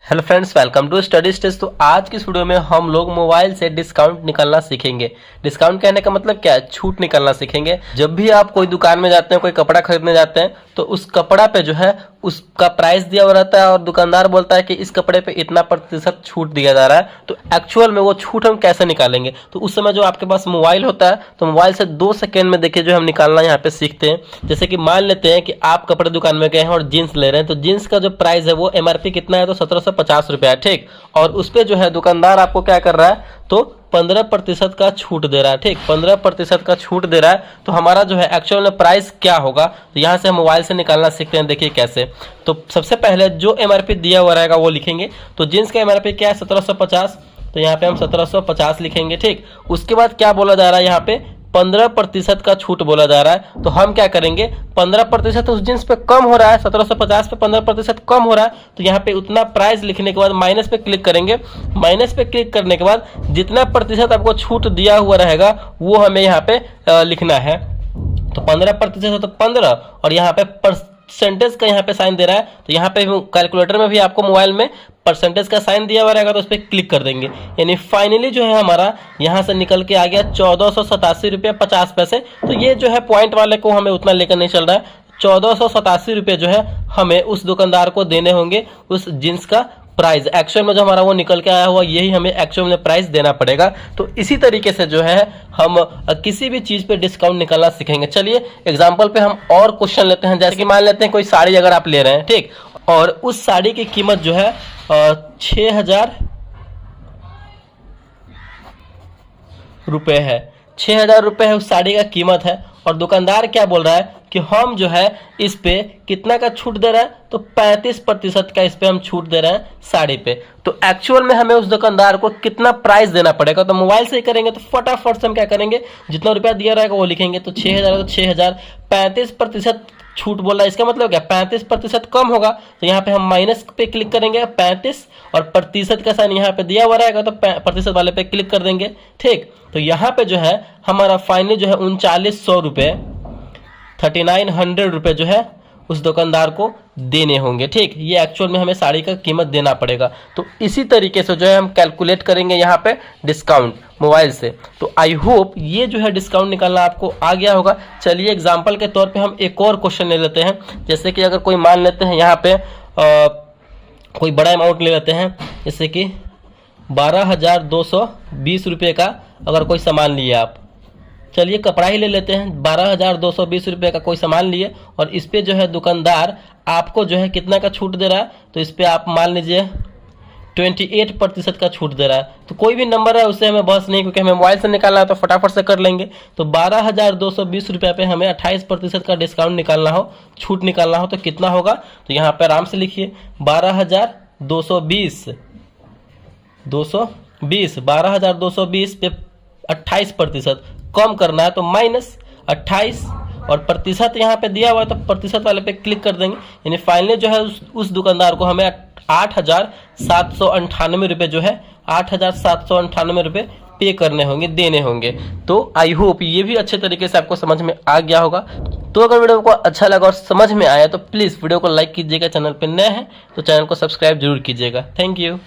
Hello friends, welcome to study stage. तो आज की इस वीडियो में हम लोग मोबाइल से डिस्काउंट निकालना सीखेंगे। डिस्काउंट कहने का मतलब क्या है? छूट निकालना सीखेंगे। जब भी आप कोई दुकान में जाते हैं, कोई कपड़ा खरीदने जाते हैं, तो उस कपड़ा पे जो है उसका प्राइस दिया हुआ रहता है और दुकानदार बोलता है कि इस कपड़े पे इतना प्रतिशत छूट दिया जा रहा है। तो एक्चुअल में वो छूट हम कैसे निकालेंगे? तो उस समय जो आपके पास मोबाइल होता है, तो मोबाइल से 2 सेकेंड में देखिए जो हम निकालना यहाँ पे सीखते हैं। जैसे कि मान लेते हैं कि आप कपड़े दुकान में गए हैं और जीन्स ले रहे हैं, तो जीन्स का जो प्राइस है वो MRP कितना है? तो 1750 रुपया है, ठीक। और उस पर जो है दुकानदार आपको क्या कर रहा है? तो 15% का छूट दे रहा है, ठीक। 15% का छूट दे रहा है। तो हमारा जो है एक्चुअल में प्राइस क्या होगा? तो यहाँ से हम मोबाइल से निकालना सीखते हैं। देखिए कैसे। तो सबसे पहले जो MRP दिया हुआ रहेगा वो लिखेंगे। तो जीन्स का MRP क्या है? 1750। तो यहाँ पे हम 1750 लिखेंगे, ठीक। उसके बाद क्या बोला जा रहा है? यहाँ पे 15% का छूट बोला जा रहा है। तो हम क्या करेंगे? 15% उस जींस पे कम हो रहा है, 1750 पे 15% कम हो रहा है। तो यहाँ पे उतना प्राइस लिखने के बाद माइनस पे क्लिक करेंगे। माइनस पे क्लिक करने के बाद जितना प्रतिशत आपको छूट दिया हुआ रहेगा वो हमें यहाँ पे लिखना है। तो 15% तो 15 और यहाँ पे परसेंटेज का यहाँ पे साइन दे रहा है। तो यहाँ पे कैलकुलेटर में भी आपको मोबाइल में परसेंटेज का साइन दिया हुआ रहेगा, तो उस पर क्लिक कर देंगे। यानी फाइनली जो है हमारा यहाँ से निकल के आ गया 1487 रुपये 50 पैसे। तो ये जो है पॉइंट वाले को हमें उतना लेकर नहीं चल रहा है। 1487 रुपये जो है हमें उस दुकानदार को देने होंगे उस जींस का प्राइस। एक्चुअल में जो हमारा वो निकल के आया हुआ यही हमें एक्चुअल में प्राइस देना पड़ेगा। तो इसी तरीके से जो है हम किसी भी चीज़ पे डिस्काउंट निकालना सीखेंगे। चलिए एग्जांपल पे हम और क्वेश्चन लेते हैं। जैसे कि मान लेते हैं कोई साड़ी अगर आप ले रहे हैं, ठीक, और उस साड़ी की कीमत जो है 6000 रुपये है। 6000 रुपये है उस साड़ी का कीमत है। और दुकानदार क्या बोल रहा है कि हम जो है इस पे कितना का छूट दे रहा है? तो 35% का इस पे हम छूट दे रहे हैं साड़ी पे। तो एक्चुअल में हमें उस दुकानदार को कितना प्राइस देना पड़ेगा? तो मोबाइल से ही करेंगे। तो फटाफट से हम क्या करेंगे? जितना रुपया दिया रहेगा वो लिखेंगे। तो 6000 तो 6000, 35% छूट बोल रहा है, इसका मतलब क्या? 35% कम होगा। तो यहाँ पे हम माइनस पे क्लिक करेंगे 35 और प्रतिशत का साइन यहाँ पे दिया हुआ रहेगा, तो प्रतिशत वाले पे क्लिक कर देंगे, ठीक। तो यहाँ पे जो है हमारा फाइनली जो है 3900 रुपये 3900 रुपये जो है उस दुकानदार को देने होंगे, ठीक। ये एक्चुअल में हमें साड़ी का कीमत देना पड़ेगा। तो इसी तरीके से जो है हम कैलकुलेट करेंगे यहाँ पे डिस्काउंट मोबाइल से। तो आई होप ये जो है डिस्काउंट निकालना आपको आ गया होगा। चलिए एग्जांपल के तौर पे हम एक और क्वेश्चन ले लेते हैं। जैसे कि अगर कोई मान लेते हैं यहाँ पे कोई बड़ा अमाउंट ले लेते हैं, जैसे कि 12,220 रुपये का अगर कोई सामान लिए आप। चलिए कपड़ा ही ले लेते हैं। 12,220 रुपये का कोई सामान लिए और इस पे जो है दुकानदार आपको जो है कितना का छूट दे रहा है? तो इस पे आप मान लीजिए 28% का छूट दे रहा है। तो कोई भी नंबर है उससे हमें बहस नहीं, क्योंकि हमें मोबाइल से निकालना है तो फटाफट से कर लेंगे। तो 12,220 रुपये पे हमें 28% का डिस्काउंट निकालना हो, छूट निकालना हो, तो कितना होगा? तो यहाँ पे आराम से लिखिए 12,220 12,220 पे 28% कम करना है, तो माइनस 28 और प्रतिशत यहाँ पे दिया हुआ है, तो प्रतिशत वाले पे क्लिक कर देंगे। यानी फाइनली जो है उस दुकानदार को हमें 8,798 रुपये जो है 8,798 रुपये पे करने होंगे, देने होंगे। तो आई होप ये भी अच्छे तरीके से आपको समझ में आ गया होगा। तो अगर वीडियो को अच्छा लगा और समझ में आया तो प्लीज़ वीडियो को लाइक कीजिएगा। चैनल पे नए हैं तो चैनल को सब्सक्राइब जरूर कीजिएगा। Thank you.